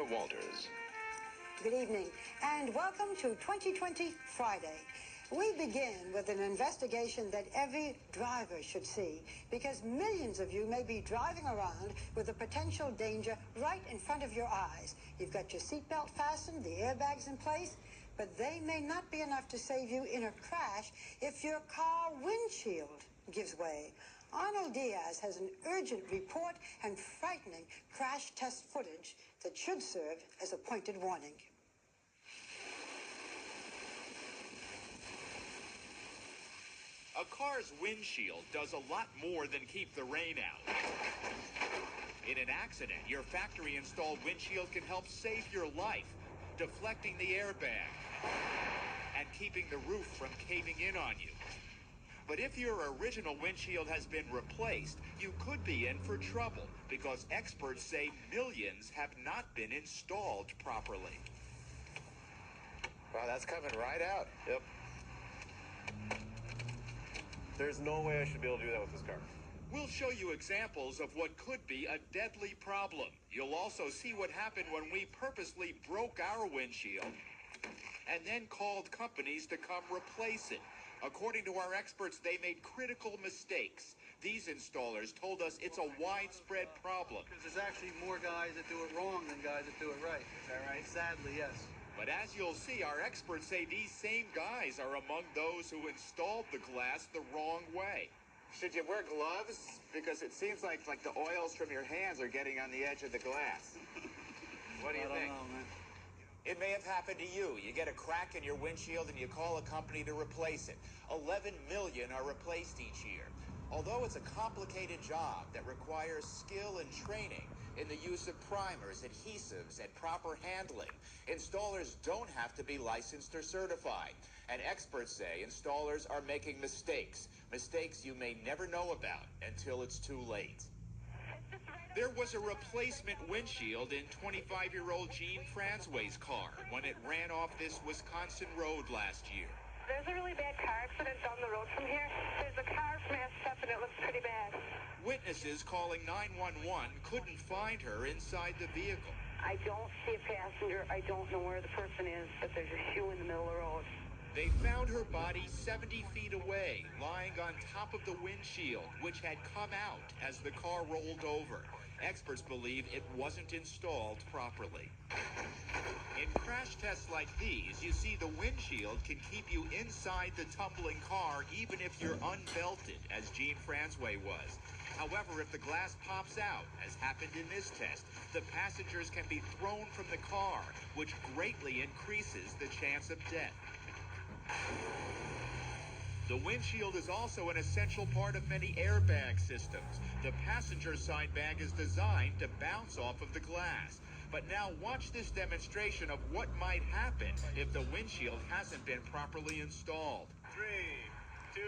Walters. Good evening, and welcome to 2020 Friday. We begin with an investigation that every driver should see, because millions of you may be driving around with a potential danger right in front of your eyes. You've got your seatbelt fastened, the airbags in place, but they may not be enough to save you in a crash if your car windshield gives way. Arnold Diaz has an urgent report and frightening crash test footage that should serve as a pointed warning. A car's windshield does a lot more than keep the rain out. In an accident, your factory-installed windshield can help save your life, deflecting the airbag and keeping the roof from caving in on you. But if your original windshield has been replaced, you could be in for trouble, because experts say millions have not been installed properly. Wow, that's coming right out. Yep. There's no way I should be able to do that with this car. We'll show you examples of what could be a deadly problem. You'll also see what happened when we purposely broke our windshield and then called companies to come replace it. According to our experts, they made critical mistakes. These installers told us it's a widespread problem. Because there's actually more guys that do it wrong than guys that do it right. Is that right? Sadly, yes. But as you'll see, our experts say these same guys are among those who installed the glass the wrong way. Should you wear gloves? Because it seems like the oils from your hands are getting on the edge of the glass. What do you think? I don't know, man. It may have happened to you. You get a crack in your windshield and you call a company to replace it. 11 million are replaced each year. Although it's a complicated job that requires skill and training in the use of primers, adhesives, and proper handling, installers don't have to be licensed or certified. And experts say installers are making mistakes you may never know about until it's too late. There was a replacement windshield in 25-year-old Jean Francois's car when it ran off this Wisconsin road last year. There's a really bad car accident down the road from here. There's a car smashed up and it looks pretty bad. Witnesses calling 911 couldn't find her inside the vehicle. I don't see a passenger. I don't know where the person is, but there's a shoe in the middle of the road. They found her body 70 feet away, lying on top of the windshield, which had come out as the car rolled over. Experts believe it wasn't installed properly. In crash tests like these, you see the windshield can keep you inside the tumbling car even if you're unbelted, as Jean Francois was. However, if the glass pops out, as happened in this test, the passengers can be thrown from the car, which greatly increases the chance of death. The windshield is also an essential part of many airbag systems. The passenger side bag is designed to bounce off of the glass. But now watch this demonstration of what might happen if the windshield hasn't been properly installed. 3, 2,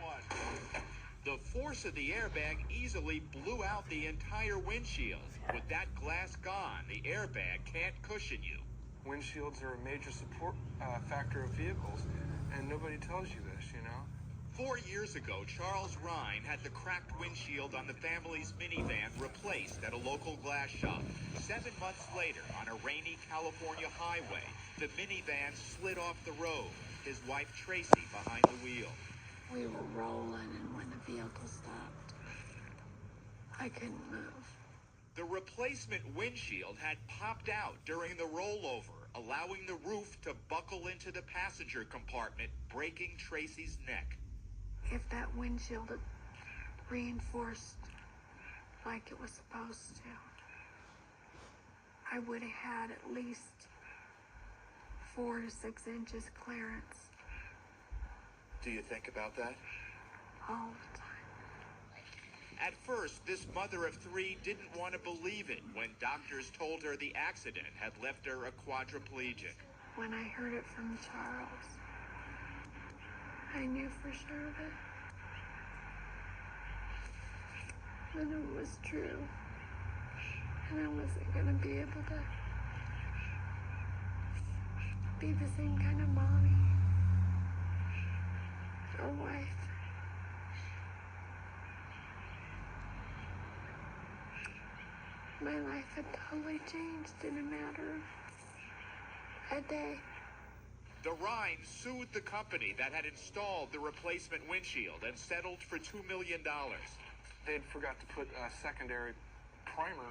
1. The force of the airbag easily blew out the entire windshield. With that glass gone, the airbag can't cushion you. Windshields are a major support factor of vehicles, and nobody tells you this, you know? 4 years ago, Charles Rhine had the cracked windshield on the family's minivan replaced at a local glass shop. 7 months later, on a rainy California highway, the minivan slid off the road, his wife Tracy behind the wheel. We were rolling, and when the vehicle stopped, I couldn't move. The replacement windshield had popped out during the rollover, allowing the roof to buckle into the passenger compartment, breaking Tracy's neck. If that windshield had reinforced like it was supposed to, I would have had at least 4 to 6 inches clearance. Do you think about that? All the time. At first, this mother of 3 didn't want to believe it when doctors told her the accident had left her a quadriplegic. When I heard it from Charles, I knew for sure that it was true. And I wasn't going to be able to be the same kind of mommy or wife. My life had totally changed in a matter of a day. The Rhines sued the company that had installed the replacement windshield and settled for $2 million. They'd forgot to put a secondary primer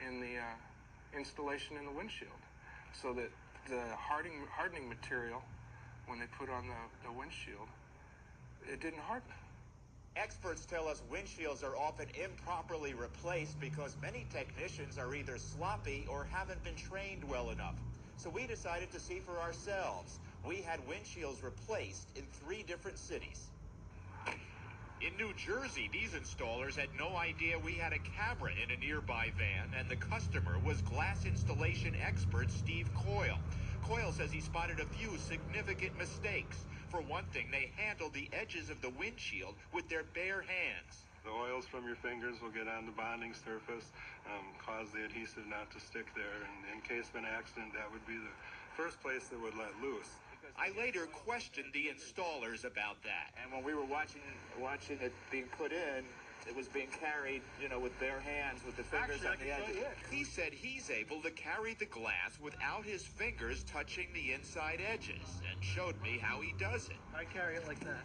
in the installation in the windshield, so that the hardening material, when they put on the windshield, it didn't harden. Experts tell us windshields are often improperly replaced because many technicians are either sloppy or haven't been trained well enough. So we decided to see for ourselves. We had windshields replaced in 3 different cities. In New Jersey, these installers had no idea we had a camera in a nearby van, and the customer was glass installation expert Steve Coyle. Coyle says he spotted a few significant mistakes. For one thing, they handled the edges of the windshield with their bare hands. The oils from your fingers will get on the bonding surface, cause the adhesive not to stick there, and in case of an accident, that would be the first place that would let loose. I later questioned the installers about that. And when we were watching it being put in, it was being carried, with bare hands, with the fingers on the edge. He said he's able to carry the glass without his fingers touching the inside edges, and showed me how he does it. I carry it like that.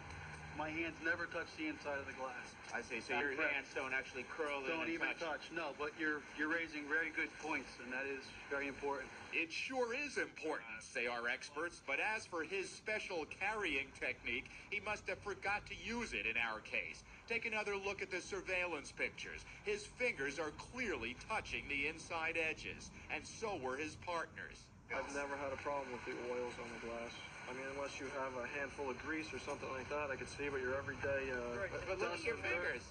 My hands never touch the inside of the glass. I see. So your hands don't actually curl in Don't and even touch. No, but you're raising very good points, and that is very important. It sure is important, say our experts, but as for his special carrying technique, he must have forgot to use it in our case. Take another look at the surveillance pictures. His fingers are clearly touching the inside edges, and so were his partners. I've never had a problem with the oils on the glass. I mean, unless you have a handful of grease or something like that, I could see, but your everyday... But look at your fingers.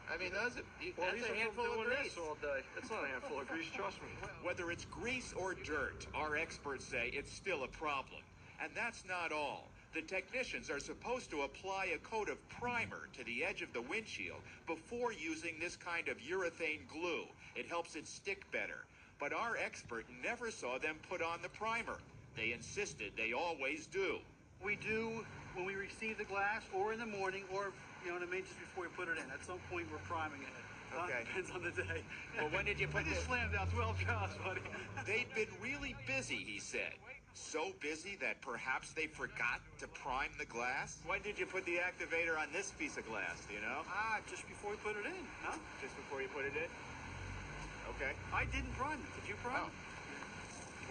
I mean, that's a handful of grease. This all day. It's not a handful of grease, trust me. Whether it's grease or dirt, our experts say it's still a problem. And that's not all. The technicians are supposed to apply a coat of primer to the edge of the windshield before using this kind of urethane glue. It helps it stick better. But our expert never saw them put on the primer. They insisted they always do. We do when we receive the glass, or in the morning, or, just before we put it in. At some point, we're priming it. Okay. Depends on the day. Well, when did you put I just slammed out 12 jobs, buddy. They'd been really busy, he said. So busy that perhaps they forgot to prime the glass? When did you put the activator on this piece of glass, do you know? Just before we put it in, huh? Just before you put it in? Okay. I didn't prime it. Did you prime it?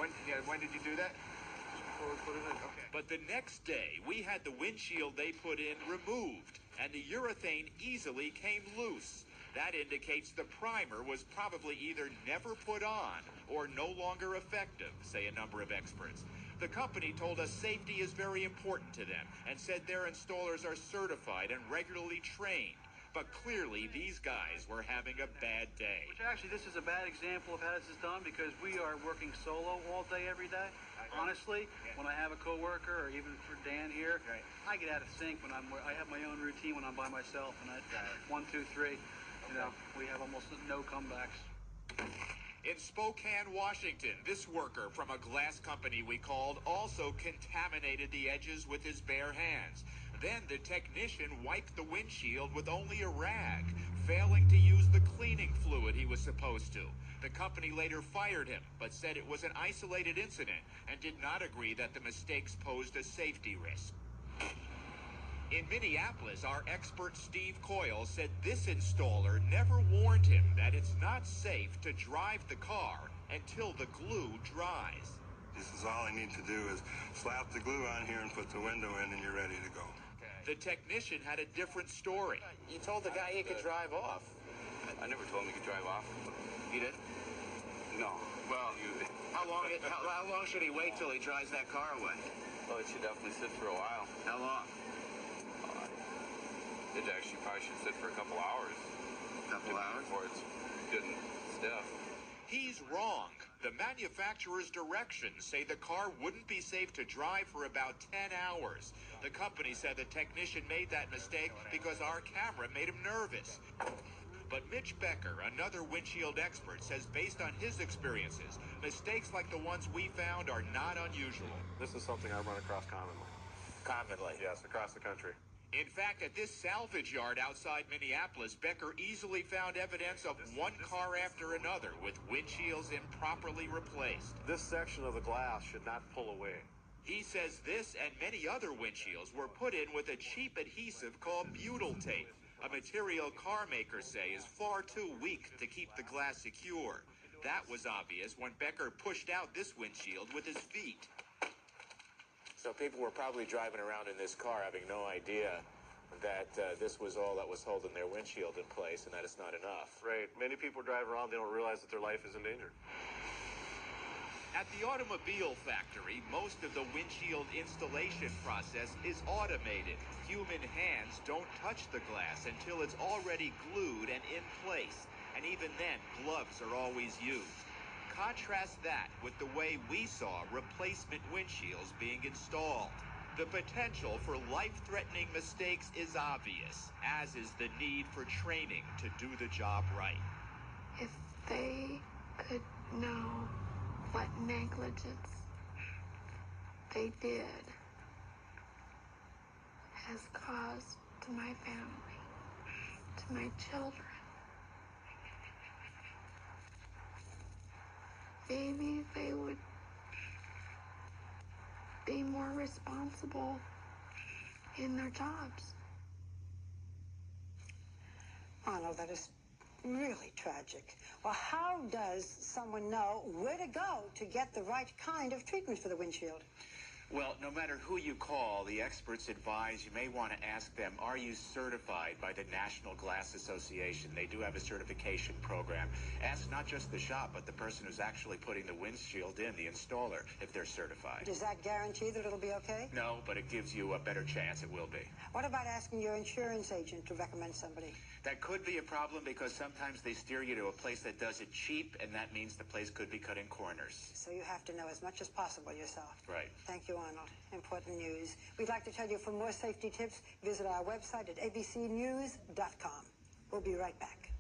When did you do that? Before we put it in. Okay. But the next day, we had the windshield they put in removed, and the urethane easily came loose. That indicates the primer was probably either never put on or no longer effective, say a number of experts. The company told us safety is very important to them and said their installers are certified and regularly trained. But clearly, these guys were having a bad day. Which actually, this is a bad example of how this is done because we are working solo all day, every day. Honestly, when I have a coworker, or even for Dan here, I get out of sync when I have my own routine when I'm by myself, and I 1, 2, 3. We have almost no comebacks. In Spokane, Washington, this worker from a glass company we called also contaminated the edges with his bare hands. Then the technician wiped the windshield with only a rag, failing to use the cleaning fluid he was supposed to. The company later fired him, but said it was an isolated incident and did not agree that the mistakes posed a safety risk. In Minneapolis, our expert Steve Coyle said this installer never warned him that it's not safe to drive the car until the glue dries. This is all I need to do is slap the glue on here and put the window in, and you're ready to go. The technician had a different story. You told the guy he could drive off. I never told him he could drive off. You did? No. Well, how long should he wait till he drives that car away? Well, it should definitely sit for a while. How long? It actually probably should sit for a couple hours. Couple hours? Before it's good and stiff. He's wrong. The manufacturer's directions say the car wouldn't be safe to drive for about 10 hours. The company said the technician made that mistake because our camera made him nervous. But Mitch Becker, another windshield expert, says based on his experiences, mistakes like the ones we found are not unusual. This is something I run across commonly. Commonly? Yes, across the country. In fact, at this salvage yard outside Minneapolis, Becker easily found evidence of one car after another with windshields improperly replaced. This section of the glass should not pull away. He says this and many other windshields were put in with a cheap adhesive called butyl tape, a material car makers say is far too weak to keep the glass secure. That was obvious when Becker pushed out this windshield with his feet. So people were probably driving around in this car having no idea that this was all that was holding their windshield in place and that it's not enough. Right. Many people drive around, they don't realize that their life is in danger. At the automobile factory, most of the windshield installation process is automated. Human hands don't touch the glass until it's already glued and in place. And even then, gloves are always used. Contrast that with the way we saw replacement windshields being installed. The potential for life-threatening mistakes is obvious, as is the need for training to do the job right. If they could know what negligence they did has caused to my family, to my children, maybe they would be more responsible in their jobs. Arnold, that is really tragic. Well, how does someone know where to go to get the right kind of treatment for the windshield? Well, no matter who you call, the experts advise you may want to ask them, are you certified by the National Glass Association? They do have a certification program. Ask not just the shop, but the person who's actually putting the windshield in, the installer, if they're certified. Does that guarantee that it'll be okay? No, but it gives you a better chance it will be. What about asking your insurance agent to recommend somebody? That could be a problem because sometimes they steer you to a place that does it cheap, and that means the place could be cutting corners. So you have to know as much as possible yourself. Right. Thank you, Arnold. Important news. We'd like to tell you for more safety tips, visit our website at abcnews.com. We'll be right back.